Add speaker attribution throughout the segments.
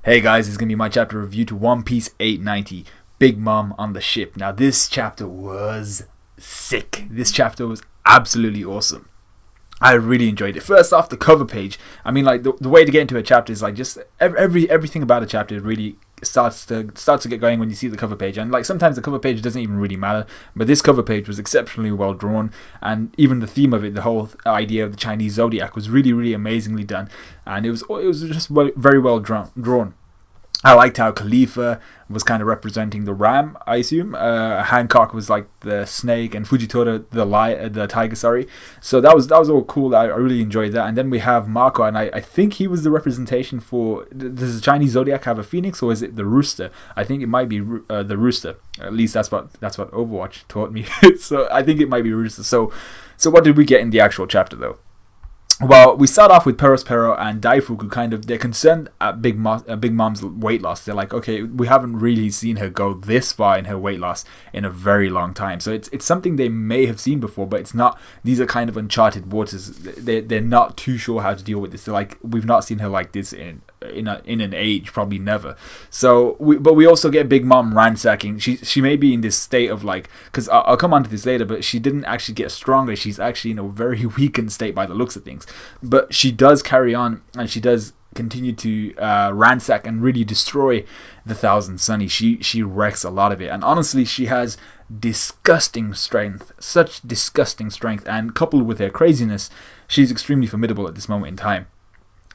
Speaker 1: Hey guys, it's gonna be my chapter review to One Piece 890, Big Mom on the ship. Now this chapter was sick. This chapter was absolutely awesome. I really enjoyed it. First off, the cover page. I mean, like the way to get into a chapter is like just everything about a chapter really starts to get going when you see the cover page. And like sometimes the cover page doesn't even really matter, but this cover page was exceptionally well drawn, and even the theme of it, the whole idea of the Chinese zodiac, was really amazingly done, and it was just very well drawn. I liked how Khalifa was kind of representing the ram, I assume. Hancock was like the snake, and Fujitora the tiger. Sorry, so that was all cool. I really enjoyed that. And then we have Marco, and I think he was the representation for. Does the Chinese zodiac have a phoenix, or is it the rooster? I think it might be the rooster. At least that's what Overwatch taught me. So I think it might be rooster. So what did we get in the actual chapter though? Well, we start off with Perospero and Daifuku. They're concerned at Big Mom's weight loss. They're like, okay, we haven't really seen her go this far in her weight loss in a very long time. So it's something they may have seen before, but it's not. These are kind of uncharted waters. They're not too sure how to deal with this. They're like, we've not seen her like this in an age, probably never. So but we also get Big Mom ransacking. She may be in this state of like, because I'll come on to this later, but she didn't actually get stronger. She's actually in a very weakened state by the looks of things. But she does carry on, and she does continue to ransack and really destroy the Thousand Sunny. She wrecks a lot of it, and honestly, she has disgusting strength, such disgusting strength, and coupled with her craziness, she's extremely formidable at this moment in time.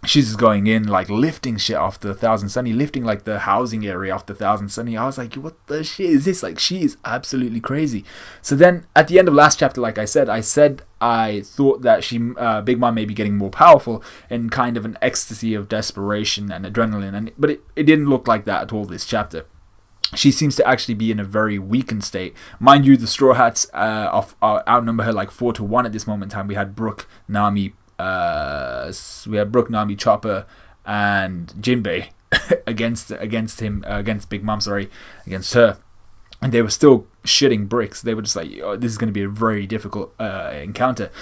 Speaker 1: She's just going in, like, lifting shit off the Thousand Sunny, lifting, like, the housing area off the Thousand Sunny. I was like, what the shit is this? Like, she is absolutely crazy. So then, at the end of last chapter, like I said I thought that Big Mom may be getting more powerful in kind of an ecstasy of desperation and adrenaline, but it didn't look like that at all this chapter. She seems to actually be in a very weakened state. Mind you, the Straw Hats outnumber her like 4-1 at this moment in time. We had Brook, Nami, Nami, Chopper, and Jinbei against Big Mom, against her, and they were still shitting bricks. They were just like, oh, this is going to be a very difficult encounter,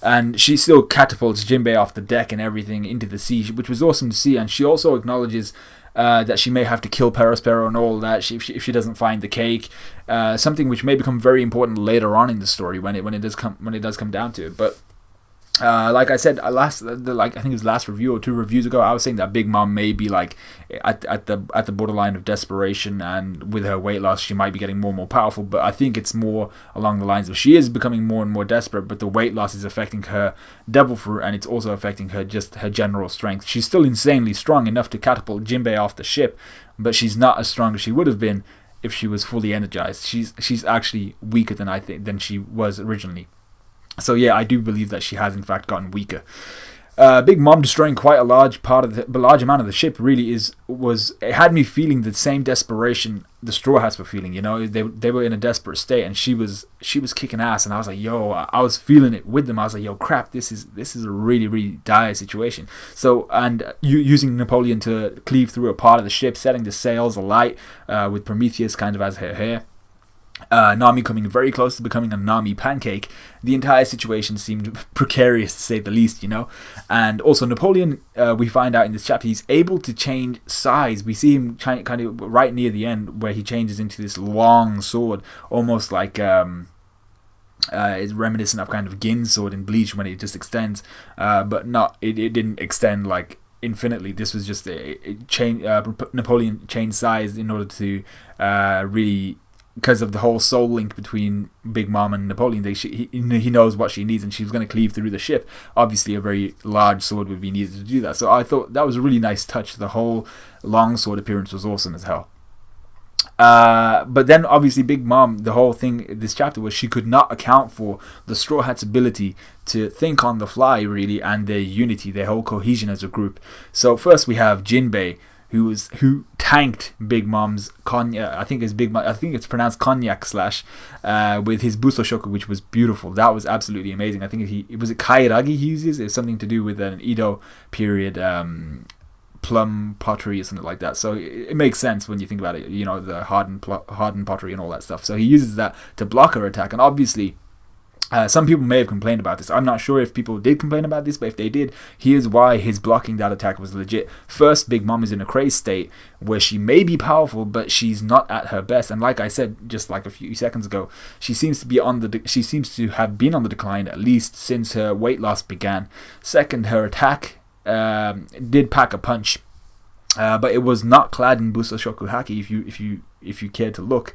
Speaker 1: and she still catapults Jinbei off the deck and everything into the sea, which was awesome to see. And she also acknowledges that she may have to kill Perospero and all that if she doesn't find the cake, something which may become very important later on in the story when it does come down to it. But like I said, I think it was last review or 2 reviews ago, I was saying that Big Mom may be like at the borderline of desperation, and with her weight loss, she might be getting more and more powerful. But I think it's more along the lines of she is becoming more and more desperate, but the weight loss is affecting her devil fruit, and it's also affecting her general strength. She's still insanely strong enough to catapult Jinbei off the ship, but she's not as strong as she would have been if she was fully energized. She's actually weaker than she was originally. So yeah, I do believe that she has in fact gotten weaker. Big Mom destroying quite a large amount of the ship really it had me feeling the same desperation the Straw Hats were feeling. You know, they were in a desperate state, and she was kicking ass, and I was like, yo, I was feeling it with them. I was like, yo, crap, this is a really dire situation. So, and using Napoleon to cleave through a part of the ship, setting the sails alight with Prometheus kind of as her hair. Nami coming very close to becoming a Nami pancake. The entire situation seemed precarious, to say the least, you know. And also Napoleon, we find out in this chapter, he's able to change size. We see him kind of right near the end, where he changes into this long sword, almost like it's reminiscent of kind of Gin's sword in Bleach, when it just extends, but it didn't extend like infinitely. This was just Napoleon changed size in order to really, because of the whole soul link between Big Mom and Napoleon. He knows what she needs, and she's going to cleave through the ship. Obviously, a very large sword would be needed to do that. So I thought that was a really nice touch. The whole long sword appearance was awesome as hell. But then, obviously, Big Mom, the whole thing this chapter was she could not account for the Straw Hats' ability to think on the fly, really, and their unity, their whole cohesion as a group. So first we have Jinbei, who tanked Big Mom's cognac. I think it's pronounced cognac slash with his Busoshoku, which was beautiful. That was absolutely amazing. I think it was Kairagi he uses. It's something to do with an Edo period plum pottery or something like that. So it makes sense when you think about it. You know, the hardened pottery and all that stuff. So he uses that to block her attack, and obviously Some people may have complained about this. I'm not sure if people did complain about this, but if they did, here's why his blocking that attack was legit. First, Big Mom is in a crazed state where she may be powerful, but she's not at her best. And like I said just like a few seconds ago, she seems to have been on the decline at least since her weight loss began. Second, her attack did pack a punch, but it was not clad in Busoshoku Haki. If you care to look,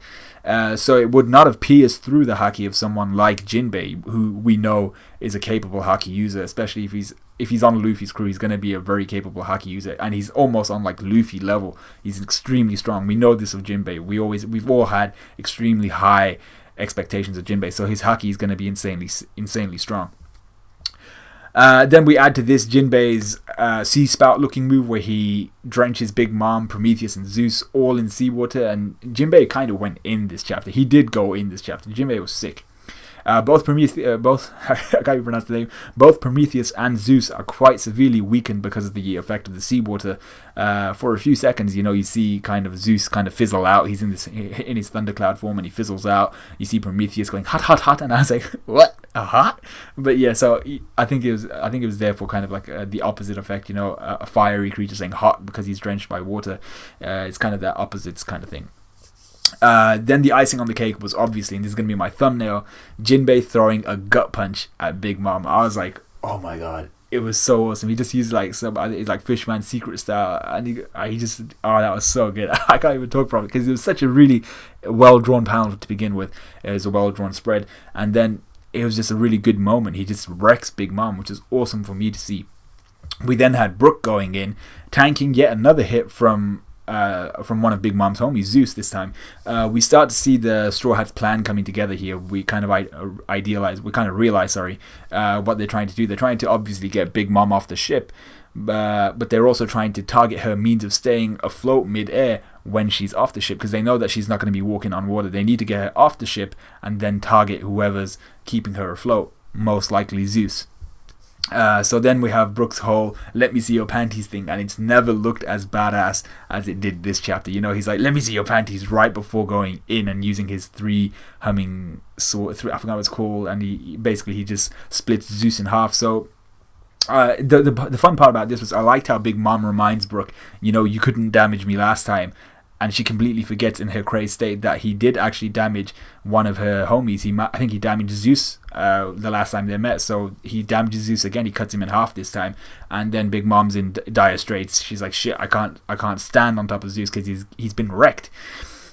Speaker 1: so it would not have pierced through the haki of someone like Jinbei, who we know is a capable haki user. Especially if he's on Luffy's crew, he's going to be a very capable haki user, and he's almost on like Luffy level. He's extremely strong. We know this of Jinbei. We've all had extremely high expectations of Jinbei, so his haki is going to be insanely strong. Then we add to this Jinbei's sea spout looking move where he drenches Big Mom, Prometheus and Zeus all in seawater, and Jinbei kind of went in this chapter. He did go in this chapter. Jinbei was sick. Both I can't even pronounce the name. Both Prometheus and Zeus are quite severely weakened because of the effect of the seawater. For a few seconds, you see kind of Zeus kind of fizzle out. He's in his thundercloud form and he fizzles out. You see Prometheus going hot, hot, hot, and I was like, what? A hot? But yeah, so I think it was there for kind of like the opposite effect. A fiery creature saying hot because he's drenched by water. It's kind of that opposites kind of thing. Then the icing on the cake was obviously, and this is going to be my thumbnail, Jinbei throwing a gut punch at Big Mom. I was like, oh my god, it was so awesome. He just used like it's like Fishman secret style, and he just, that was so good. I can't even talk from it because it was such a really well drawn panel to begin with. It was a well drawn spread, and then it was just a really good moment. He just wrecks Big Mom, which is awesome for me to see. We then had Brook going in, tanking yet another hit from one of Big Mom's homies, Zeus this time. We start to see the Straw Hats plan coming together here. We kind of realize what they're trying to do. They're trying to obviously get Big Mom off the ship, but they're also trying to target her means of staying afloat mid-air when she's off the ship, because they know that she's not going to be walking on water. They need to get her off the ship and then target whoever's keeping her afloat, most likely Zeus. So then we have Brook's whole "let me see your panties" thing, and it's never looked as badass as it did this chapter. He's like, "let me see your panties" right before going in and using his three humming sword. I forgot what it's called, and he just splits Zeus in half. So the fun part about this was I liked how Big Mom reminds Brook, you couldn't damage me last time. And she completely forgets in her crazed state that he did actually damage one of her homies. I think he damaged Zeus the last time they met. So he damages Zeus again. He cuts him in half this time. And then Big Mom's in dire straits. She's like, shit, I can't stand on top of Zeus because he's been wrecked.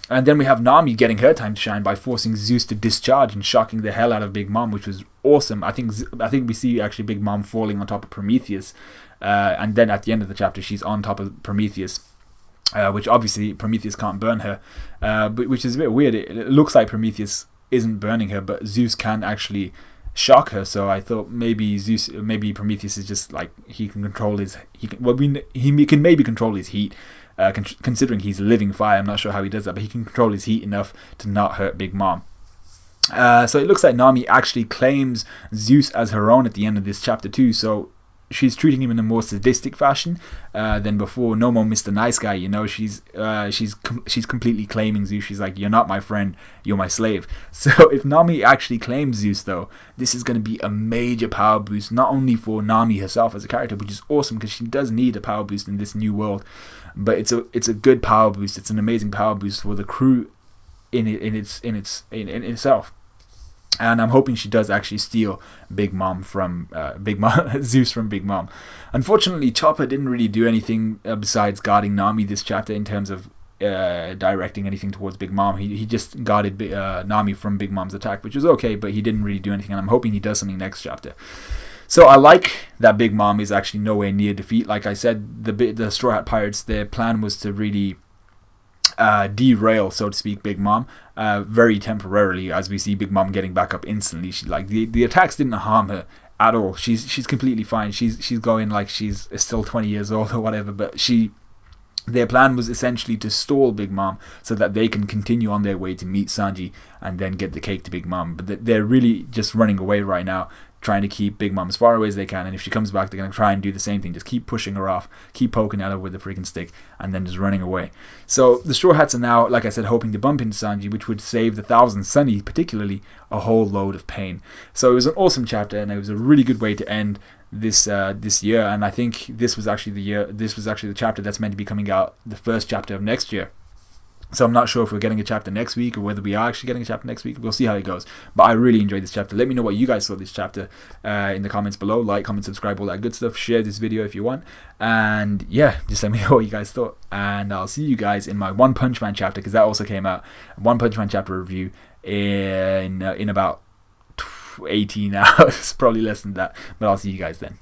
Speaker 1: And then we have Nami getting her time to shine by forcing Zeus to discharge and shocking the hell out of Big Mom, which was awesome. I think we see actually Big Mom falling on top of Prometheus. And then at the end of the chapter, she's on top of Prometheus. Which obviously Prometheus can't burn her, but which is a bit weird. It looks like Prometheus isn't burning her, but Zeus can actually shock her. So I thought maybe Prometheus is just like he can control he can maybe control his heat, considering he's living fire. I'm not sure how he does that, but he can control his heat enough to not hurt Big Mom. So it looks like Nami actually claims Zeus as her own at the end of this chapter too. So she's treating him in a more sadistic fashion than before. No more Mr. Nice Guy, she's completely claiming Zeus. She's like, you're not my friend, you're my slave. So if Nami actually claims Zeus though, this is going to be a major power boost, not only for Nami herself as a character, which is awesome because she does need a power boost in this new world, but it's a good power boost. It's an amazing power boost for the crew in itself. And I'm hoping she does actually steal Zeus from Big Mom. Unfortunately, Chopper didn't really do anything besides guarding Nami this chapter in terms of directing anything towards Big Mom. He just guarded Nami from Big Mom's attack, which was okay, but he didn't really do anything, and I'm hoping he does something next chapter. So I like that Big Mom is actually nowhere near defeat. Like I said, the Straw Hat Pirates, their plan was to really derail, so to speak, Big Mom very temporarily, as we see Big Mom getting back up instantly. She the attacks didn't harm her at all. She's completely fine. She's going like she's still 20 years old or whatever, but their plan was essentially to stall Big Mom so that they can continue on their way to meet Sanji and then get the cake to Big Mom. But they're really just running away right now. trying to keep Big Mom as far away as they can, and if she comes back, they're going to try and do the same thing, just keep pushing her off, keep poking at her with the freaking stick, and then just running away. So the Straw Hats are now, like I said, hoping to bump into Sanji, which would save the Thousand Sunny particularly a whole load of pain. So it was an awesome chapter, and it was a really good way to end this year. And I think this was actually the chapter that's meant to be coming out, the first chapter of next year. So I'm not sure if we're getting a chapter next week or whether we are actually getting a chapter next week. We'll see how it goes. But I really enjoyed this chapter. Let me know what you guys thought of this chapter in the comments below. Like, comment, subscribe, all that good stuff. Share this video if you want. And yeah, just let me know what you guys thought. And I'll see you guys in my One Punch Man chapter, because that also came out. One Punch Man chapter review in about 18 hours. Probably less than that. But I'll see you guys then.